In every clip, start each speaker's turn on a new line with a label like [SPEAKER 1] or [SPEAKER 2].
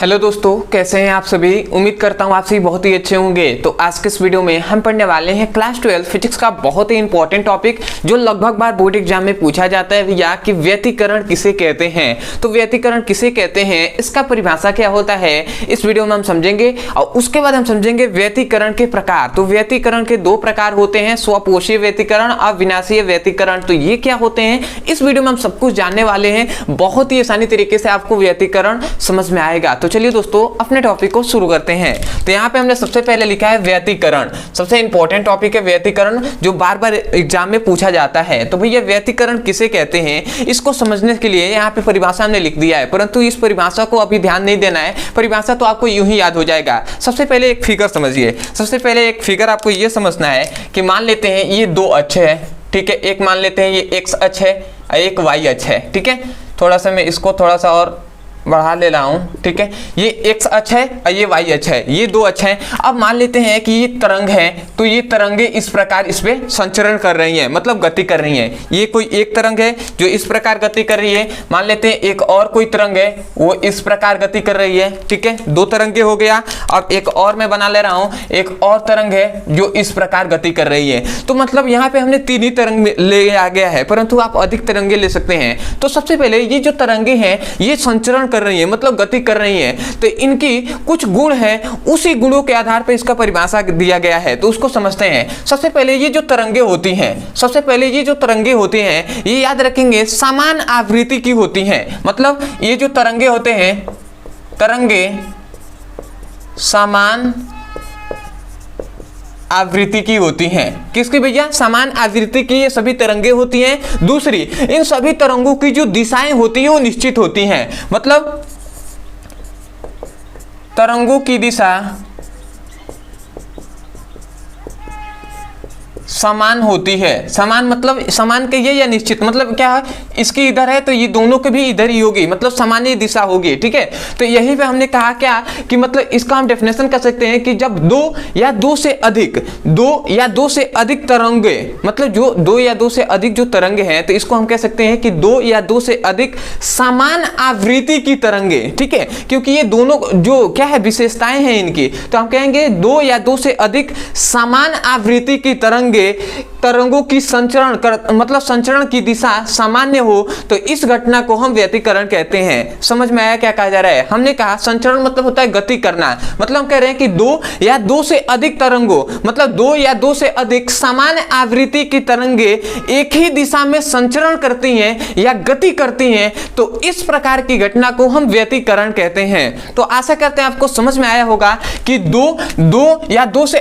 [SPEAKER 1] Hello दोस्तों, कैसे हैं आप सभी। उम्मीद करता हूँ आप सभी बहुत ही अच्छे होंगे। तो आज के इस वीडियो में हम पढ़ने वाले हैं क्लास 12 फिजिक्स का बहुत ही इंपॉर्टेंट टॉपिक जो लगभग बार बोर्ड एग्जाम में पूछा जाता है भैया कि व्यतिकरण किसे कहते हैं। तो व्यतिकरण किसे कहते हैं, इसका परिभाषा क्या होता है, इस वीडियो में हम समझेंगे। और उसके बाद हम समझेंगे व्यतिकरण के प्रकार। तो व्यतिकरण के दो प्रकार होते हैं, स्वपोषीय व्यतिकरण और विनाशीय व्यतिकरण। तो ये क्या होते हैं, इस वीडियो में हम सब कुछ जानने वाले हैं। बहुत ही आसानी तरीके से आपको व्यतिकरण समझ में आएगा। तो चलिए दोस्तों अपने टॉपिक को शुरू करते हैं। तो यहाँ पे हमने सबसे पहले लिखा है व्यतिकरण। सबसे इंपॉर्टेंट टॉपिक है व्यतिकरण, जो बार बार एग्जाम में पूछा जाता है। तो भैया व्यतिकरण किसे कहते हैं, इसको समझने के लिए यहाँ पे परिभाषा हमने लिख दिया है, परंतु इस परिभाषा को अभी ध्यान नहीं देना है। परिभाषा तो आपको यूं ही याद हो जाएगा। सबसे पहले एक फिगर समझिए। सबसे पहले एक फिगर आपको ये समझना है कि मान लेते हैं ये दो अक्ष है, ठीक है। एक मान लेते हैं ये एक्स अक्ष है, एक वाई अक्ष है, ठीक है। थोड़ा सा मैं इसको थोड़ा सा और बढ़ा ले रहा हूं, ठीक है। ये एक्स अक्ष है और ये वाई अक्ष है, ये दो अक्ष हैं। अब मान लेते हैं कि ये तरंग है, तो ये तरंगे इस प्रकार इस पे संचरण कर रही हैं, मतलब गति कर रही हैं। ये कोई एक तरंग है जो इस प्रकार गति कर रही है। मान लेते हैं एक और कोई तरंग है, वो इस प्रकार गति कर रही है, ठीक है। दो तरंगे हो गया। अब एक और मैं बना ले रहा हूं, एक और तरंग है जो इस प्रकार गति कर रही है। तो मतलब यहाँ पे हमने तीन ही तरंग ले आ गया है, परंतु आप अधिक तरंगे ले सकते हैं। तो सबसे पहले ये जो तरंगे हैं ये संचरण कर रही है, मतलब गति कर रही है। तो इनकी कुछ गुण है, उसी गुणों के आधार पर इसका परिभाषा दिया गया है। तो उसको समझते हैं। सबसे पहले ये जो तरंगे होती हैं, सबसे पहले ये जो तरंगे होते हैं ये याद रखेंगे समान आवृत्ति की होती हैं। मतलब ये जो तरंगे होते हैं, तरंगे समान आवृत्ति की होती हैं। किसकी भैया, समान आवृत्ति की ये सभी तरंगे होती हैं। दूसरी, इन सभी तरंगों की जो दिशाएं होती हैं वो निश्चित होती हैं। मतलब तरंगों की दिशा समान होती है। समान मतलब समान कहिए या निश्चित, मतलब क्या है, इसकी इधर है तो ये दोनों के भी इधर ही होगी, मतलब सामान्य दिशा होगी, ठीक है। तो यही पे हमने कहा क्या कि मतलब इसका हम डेफिनेशन कर सकते हैं कि जब दो या दो से अधिक तरंगे, मतलब जो दो या दो से अधिक जो तरंगे हैं, तो इसको हम कह सकते हैं कि दो या दो से अधिक समान आवृत्ति की तरंगे, ठीक है। क्योंकि ये दोनों जो क्या है विशेषताएं हैं इनकी, तो हम कहेंगे दो या दो से अधिक समान आवृत्ति की तरंगों की संचरण मतलब संचरण की दिशा सामान्य हो, तो इस घटना को हम व्यतिकरण कहते हैं। समझ में आया क्या कहा जा रहा है। हमने कहा संचरण मतलब होता है गति करना, मतलब हम कह रहे हैं कि दो या दो से अधिक तरंगों, मतलब दो या दो से अधिक समान आवृत्ति की तरंगे एक ही दिशा में संचरण करती हैं या गति करती हैं, तो इस प्रकार की घटना को हम व्यतिकरण कहते हैं। तो आशा करते हैं आपको समझ में आया होगा कि दो या दो से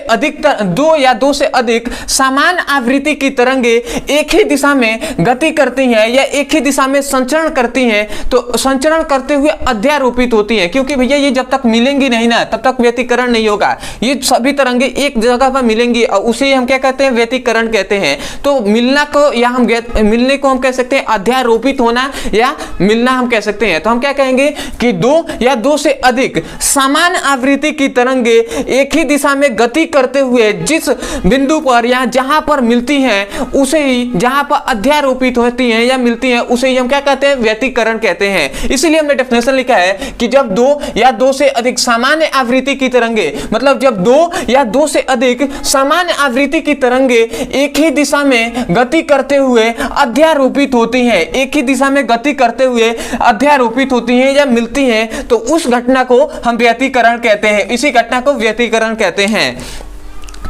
[SPEAKER 1] अधिक समान आवृत्ति की तरंगे एक ही दिशा में गति करती हैं या एक ही दिशा में संचरण करती हैं, तो संचरण करते हुए अध्यारोपित होती हैं। क्योंकि भैया ये जब तक मिलेंगी नहीं ना तब तक व्यतिकरण नहीं होगा। ये सभी तरंगे एक जगह पर मिलेंगी और उसे हम क्या कहते हैं, व्यतिकरण कहते हैं। तो मिलना को या हम मिलने को हम कह सकते हैं अध्यारोपित होना, या मिलना हम कह सकते हैं। तो हम क्या कहेंगे कि दो या दो से अधिक समान आवृत्ति की तरंगे एक ही दिशा में गति करते हुए जिस बिंदु पर या जहां पर मिलती हैं उसे ही, जहां पर अध्यारोपित होती हैं या मिलती हैं उसे ही हम क्या कहते हैं, व्यतिकरण कहते हैं। इसीलिए हमने डेफिनेशन लिखा है कि जब दो या दो से अधिक सामान्य आवृत्ति की तरंगे, मतलब जब दो या दो से अधिक सामान्य आवृत्ति की तरंगे एक ही दिशा में गति करते हुए अध्यारोपित होती हैं, एक ही दिशा में गति करते हुए अध्यारोपित होती हैं या मिलती हैं, तो उस घटना को हम व्यतिकरण कहते हैं। इसी घटना को व्यतिकरण कहते हैं।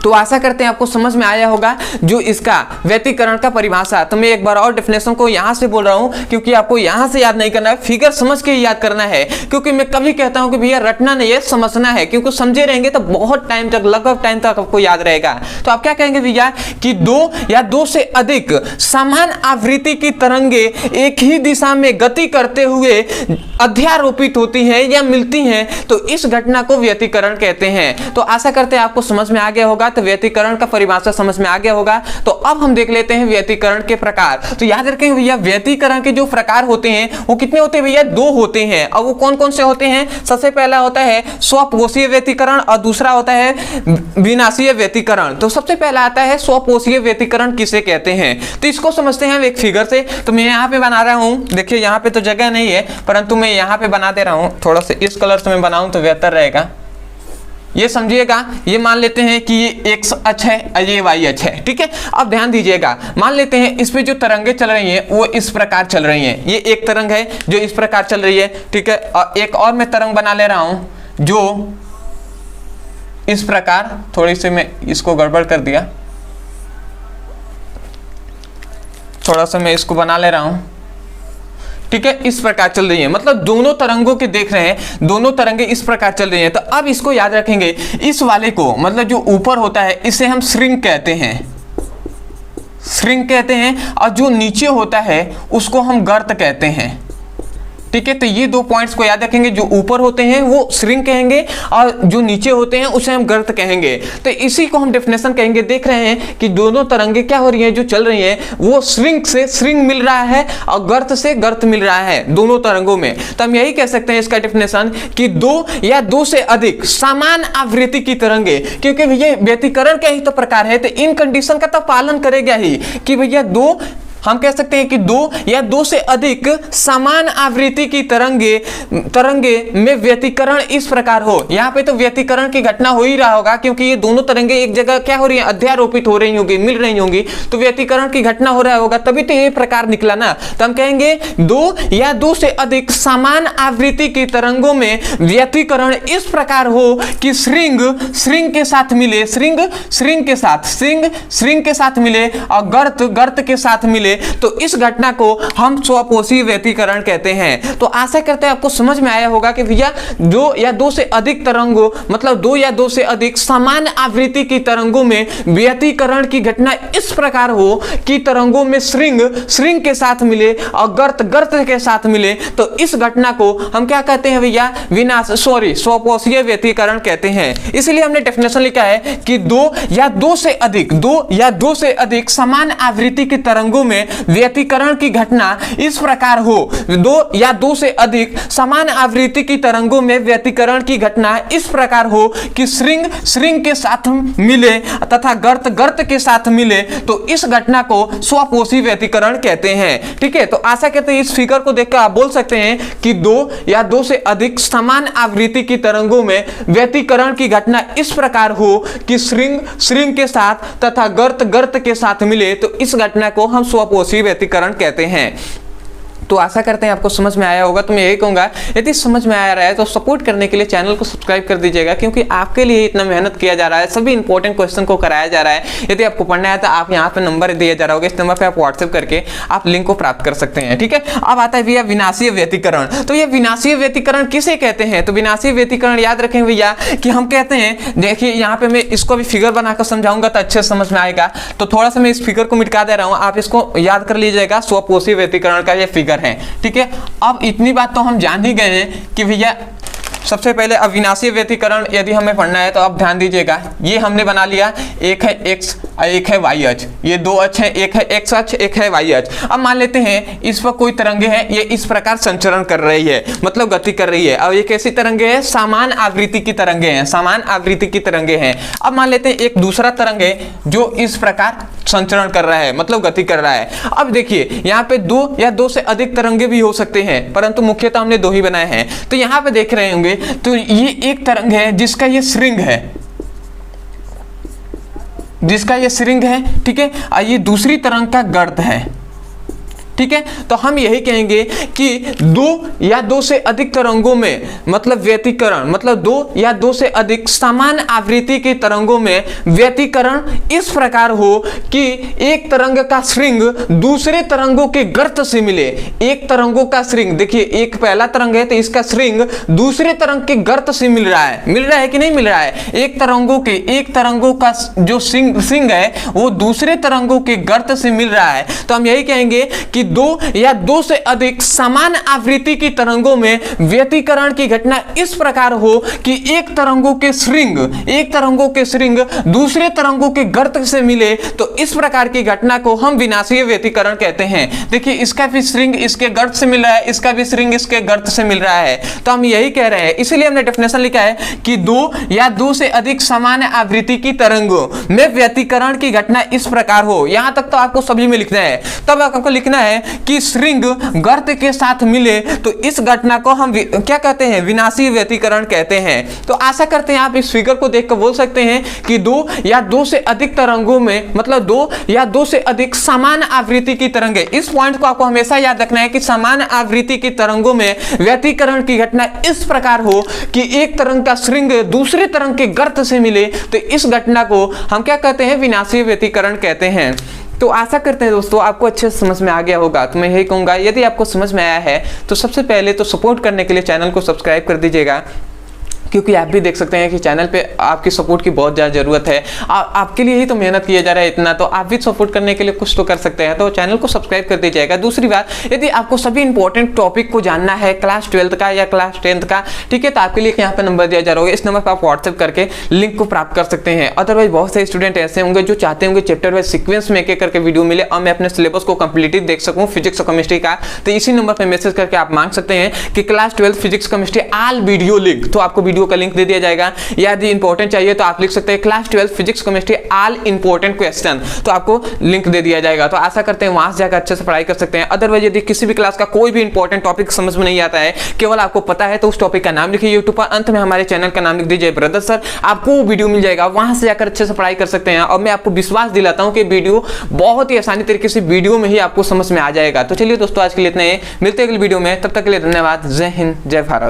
[SPEAKER 1] तो आशा करते हैं आपको समझ में आया होगा जो इसका व्यतिकरण का परिभाषा। तो मैं एक बार और डेफिनेशन को यहां से बोल रहा हूं, क्योंकि आपको यहां से याद नहीं करना है, फिगर समझ के याद करना है। क्योंकि मैं कभी कहता हूं कि भैया रटना नहीं है, समझना है, क्योंकि समझे रहेंगे तो बहुत टाइम तक, लगभग टाइम तक आपको याद रहेगा। तो आप क्या कहेंगे भैया कि दो या दो से अधिक समान आवृत्ति की तरंगे एक ही दिशा में गति करते हुए अध्यारोपित होती हैं या मिलती हैं, तो इस घटना को व्यतिकरण कहते हैं। तो आशा करते हैं आपको समझ में आ गया होगा बात व्यतिकरण का परिभाषा समझ में आ गया होगा। तो अब हम देख लेते हैं व्यतिकरण के प्रकार। तो याद रखेंगे भैया, व्यतिकरण के जो प्रकार होते हैं वो कितने होते हैं भैया? 2 होते हैं। और वो कौन कौन से होते हैं? सबसे पहला होता है स्वपोषीय व्यतिकरण और दूसरा होता है विनाशीय व्यतिकरण। तो सबसे पहला आता है स्वपोषीय व्यतिकरण किसे कहते हैं, तो इसको समझते हैं हम एक फिगर से। तो मैं यहाँ पे बना रहा हूँ, देखिए यहाँ पे तो जगह नहीं है परंतु मैं यहाँ पे बना दे रहा हूँ, थोड़ा सा इस कलर से मैं बनाऊं तो बेहतर रहेगा। ये समझिएगा, ये मान लेते हैं कि ये x अक्ष है और ये y अक्ष है, ठीक है। अब ध्यान दीजिएगा, मान लेते हैं इस पे जो तरंगे चल रही हैं वो इस प्रकार चल रही हैं। ये एक तरंग है जो इस प्रकार चल रही है, ठीक है। और एक और मैं तरंग बना ले रहा हूं जो इस प्रकार, थोड़ी सी मैं इसको गड़बड़ कर दिया, थोड़ा सा मैं इसको बना ले रहा हूं, ठीक है। इस प्रकार चल रही है, मतलब दोनों तरंगों के देख रहे हैं, दोनों तरंगे इस प्रकार चल रही हैं। तो अब इसको याद रखेंगे, इस वाले को मतलब जो ऊपर होता है इसे हम श्रिंक कहते हैं, श्रिंक कहते हैं। और जो नीचे होता है उसको हम गर्त कहते हैं, ठीक है। तो ये 2 पॉइंट्स को याद रखेंगे, जो ऊपर होते हैं वो श्रिंक कहेंगे और जो नीचे होते हैं उसे हम गर्त कहेंगे। तो इसी को हम डेफिनेशन कहेंगे। देख रहे हैं कि दोनों तरंगे क्या हो रही हैं, जो चल रही हैं वो श्रिंक से श्रिंक मिल रहा है और गर्त से गर्त मिल रहा है दोनों तरंगों में। तो हम यही कह सकते हैं इसका डेफिनेशन कि 2 या 2 से अधिक समान आवृत्ति की तरंगे, क्योंकि भैया व्यतिकरण का ही तो प्रकार है, तो इन कंडीशन का तो पालन करेगा ही कि भैया 2, हम कह सकते हैं कि 2 या 2 से अधिक समान आवृत्ति की तरंगे में व्यतिकरण इस प्रकार हो। यहाँ पे तो व्यतिकरण की घटना हो ही रहा होगा, क्योंकि ये दोनों तरंगे एक जगह क्या हो रही है, अध्यारोपित हो रही होंगी, मिल रही होंगी, तो व्यतिकरण की घटना हो रहा होगा, तभी तो ये प्रकार निकला ना। तो हम कहेंगे 2 या 2 से अधिक समान आवृत्ति की तरंगों में व्यतिकरण इस प्रकार हो कि श्रिंग श्रिंग के साथ मिले, श्रिंग के साथ मिले और गर्त के साथ मिले, तो इस घटना को हम स्वपोषी व्यतिकरण कहते हैं। तो आशा करते हैं आपको समझ में आया होगा कि भैया 2 या 2 से अधिक तरंगों, मतलब 2 या 2 से अधिक समान आवृत्ति की तरंगों में व्यतिकरण की घटना इस प्रकार हो कि तरंगों में श्रिंग के साथ मिले और गर्त के साथ मिले, तो इस घटना को हम क्या कहते हैं भैया? स्वपोषीय व्यतिकरण कहते हैं। इसलिए हमने डेफिनेशन लिखा है कि 2 या 2 से अधिक समान आवृत्ति की तरंगों में व्यतिकरण की घटना इस प्रकार हो, 2 या 2 से अधिक समान आवृत्ति की तरंगों में व्यतिकरण की घटना इस प्रकार हो कि श्रिंग के साथ मिले तथा गर्त के साथ मिले, तो इस घटना को स्वपोषी व्यतिकरण कहते हैं, ठीक है। तो आशा करते हैं इस फिगर को देखकर आप बोल सकते हैं कि 2 या 2 से अधिक समान आवृत्ति की तरंगों में व्यतिकरण की घटना इस प्रकार हो कि श्रिंग के साथ तथा गर्त के साथ मिले, तो इस घटना को हम स्वपोषी व्यतिकरण कहते हैं। तो आशा करते हैं आपको समझ में आया होगा। तो मैं यही कहूँगा, यदि समझ में आ रहा है तो सपोर्ट करने के लिए चैनल को सब्सक्राइब कर दीजिएगा, क्योंकि आपके लिए इतना मेहनत किया जा रहा है, सभी इंपॉर्टेंट क्वेश्चन को कराया जा रहा है। यदि आपको पढ़ना है तो आप यहाँ पे नंबर दिया जा रहा होगा, इस नंबर पे आप व्हाट्सएप करके आप लिंक को प्राप्त कर सकते हैं, ठीक है। अब आता है भैया विनाशीय व्यतिकरण। तो ये विनाशीय व्यतिकरण किसे कहते हैं? तो विनाशीय व्यतिकरण याद रखें भैया कि हम कहते हैं, देखिए यहाँ पे मैं इसको भी फिगर बनाकर समझाऊंगा तो अच्छे समझ में आएगा। तो थोड़ा सा मैं इस फिगर को मिटा दे रहा हूँ, आप इसको याद कर लीजिएगा। स्वपोषी व्यतिकरण का ये फिगर है, ठीक है। अब इतनी बात तो हम जान ही गए हैं कि भैया सबसे पहले अविनाशीय व्यतिकरण यदि हमें पढ़ना है तो अब ध्यान दीजिएगा, ये हमने बना लिया, एक है x और एक है y अक्ष, ये 2 अक्ष हैं, एक है x अक्ष एक है y अक्ष। अब मान लेते हैं इस पर कोई तरंगे हैं, ये इस प्रकार संचरण कर रही है, मतलब गति कर रही है। अब ये कैसी तरंगे हैं? समान आवृत्ति की तरंगे हैं, समान आवृत्ति की तरंगे हैं। अब मान लेते हैं एक दूसरा तरंग है जो इस प्रकार संचरण कर रहा है, मतलब गति कर रहा है। अब देखिए यहाँ पे 2 या 2 से अधिक तरंगे भी हो सकते हैं, परंतु मुख्यतः हमने 2 ही बनाए हैं। तो यहाँ पे देख रहे होंगे, तो ये एक तरंग है जिसका ये श्रिंग है, ठीक है। और ये दूसरी तरंग का गर्त है, ठीक है। तो हम यही कहेंगे कि 2 या 2 से अधिक तरंगों में, मतलब व्यतिकरण, मतलब 2 या 2 से अधिक समान आवृत्ति की तरंगों में व्यतिकरण इस प्रकार हो कि एक तरंग का श्रिंग दूसरे तरंगों के गर्त से मिले। एक तरंगों का श्रिंग, देखिए एक पहला तरंग है तो इसका श्रिंग दूसरे तरंग के गर्त से मिल रहा है कि नहीं मिल रहा है? एक तरंगों का जो श्रिंग है वो दूसरे तरंगों के गर्त से मिल रहा है। तो हम यही कहेंगे कि दो या दो से अधिक समान आवृत्ति की तरंगों में व्यतिकरण की घटना इस प्रकार हो कि एक तरंगों के श्रृंग दूसरे तरंगों के गर्त से मिले, तो इस प्रकार की घटना को हम विनाशीय व्यतिकरण कहते हैं। देखिए इसका भी श्रृंग इसके गर्त से मिल रहा है, इसका भी श्रृंग इसके गर्त से मिल रहा है, तो हम यही कह रहे हैं। इसलिए हमने डेफिनेशन लिखा है कि दो या दो से अधिक समान आवृत्ति की तरंगों में व्यतिकरण की घटना इस प्रकार हो। यहां तक तो आपको सभी में लिखना है। तब आपको लिखना है कि श्रृंग गर्त के साथ मिले, तो इस घटना को हम क्या कहते हैं, विनाशीय व्यतिकरण कहते हैं। तो आशा करते हैं आप इस फिगर को देखकर बोल सकते हैं कि दो या दो से अधिक तरंगों में, मतलब दो या दो से अधिक समान आवृत्ति की तरंगें, इस पॉइंट को आपको हमेशा याद रखना है कि समान आवृत्ति की तरंगों में व्यतिकरण की घटना इस प्रकार हो कि एक तरंग का श्रृंग दूसरे तरंग के गर्त से मिले, तो इस घटना को हम क्या कहते हैं, विनाशीय व्यतिकरण कहते हैं। तो आशा करते हैं दोस्तों आपको अच्छे से समझ में आ गया होगा। तो मैं यही कहूंगा, यदि आपको समझ में आया है तो सबसे पहले तो सपोर्ट करने के लिए चैनल को सब्सक्राइब कर दीजिएगा, क्योंकि आप भी देख सकते हैं कि चैनल पे आपकी सपोर्ट की बहुत ज़्यादा ज़रूरत है। आपके लिए ही तो मेहनत किया जा रहा है इतना, तो आप भी सपोर्ट करने के लिए कुछ तो कर सकते हैं, तो चैनल को सब्सक्राइब कर दीजिएगा। दूसरी बात, यदि आपको सभी इंपॉर्टेंट टॉपिक को जानना है क्लास 12th का या क्लास 10th का, ठीक है, तो आपके लिए यहाँ पे नंबर दिया जा रहा होगा, इस नंबर पर आप व्हाट्सएप करके लिंक को प्राप्त कर सकते हैं। अदरवाइज बहुत सारे स्टूडेंट ऐसे होंगे जो चाहते होंगे चैप्टर वाइज सीक्वेंस में एक एक करके वीडियो मिले और मैं अपने सिलेबस को कंप्लीटली देख सकूँ फिजिक्स और केमिस्ट्री का, तो इसी नंबर पर मैसेज करके आप मांग सकते हैं कि class 12 physics chemistry all video link, तो आपको वीडियो का लिंक दे दिया जाएगा। यदि इंपॉर्टेंट चाहिए तो आप लिख सकते हैं class 12 physics chemistry all important question, तो आपको लिंक दे दिया जाएगा। तो आशा करते हैं वहां से जाकर अच्छे से पढ़ाई कर सकते हैं। अदरवाइज यदि किसी भी क्लास का कोई भी इंपॉर्टेंट टॉपिक समझ में नहीं आता है, केवल आपको पता है, तो उस टॉपिक का नाम लिखिए यूट्यूब पर, अंत में हमारे चैनल का नाम लिख दीजिए ब्रदर सर, आपको वो वीडियो मिल जाएगा, वहां से जाकर अच्छे से पढ़ाई कर सकते हैं। और मैं आपको विश्वास दिलाता हूं कि वीडियो बहुत ही आसानी तरीके से वीडियो में ही आपको समझ में आ जाएगा। तो चलिए दोस्तों आज के लिए इतना ही, मिलते हैं अगली वीडियो में, तब तक के लिए धन्यवाद। जय हिंद, जय भारत।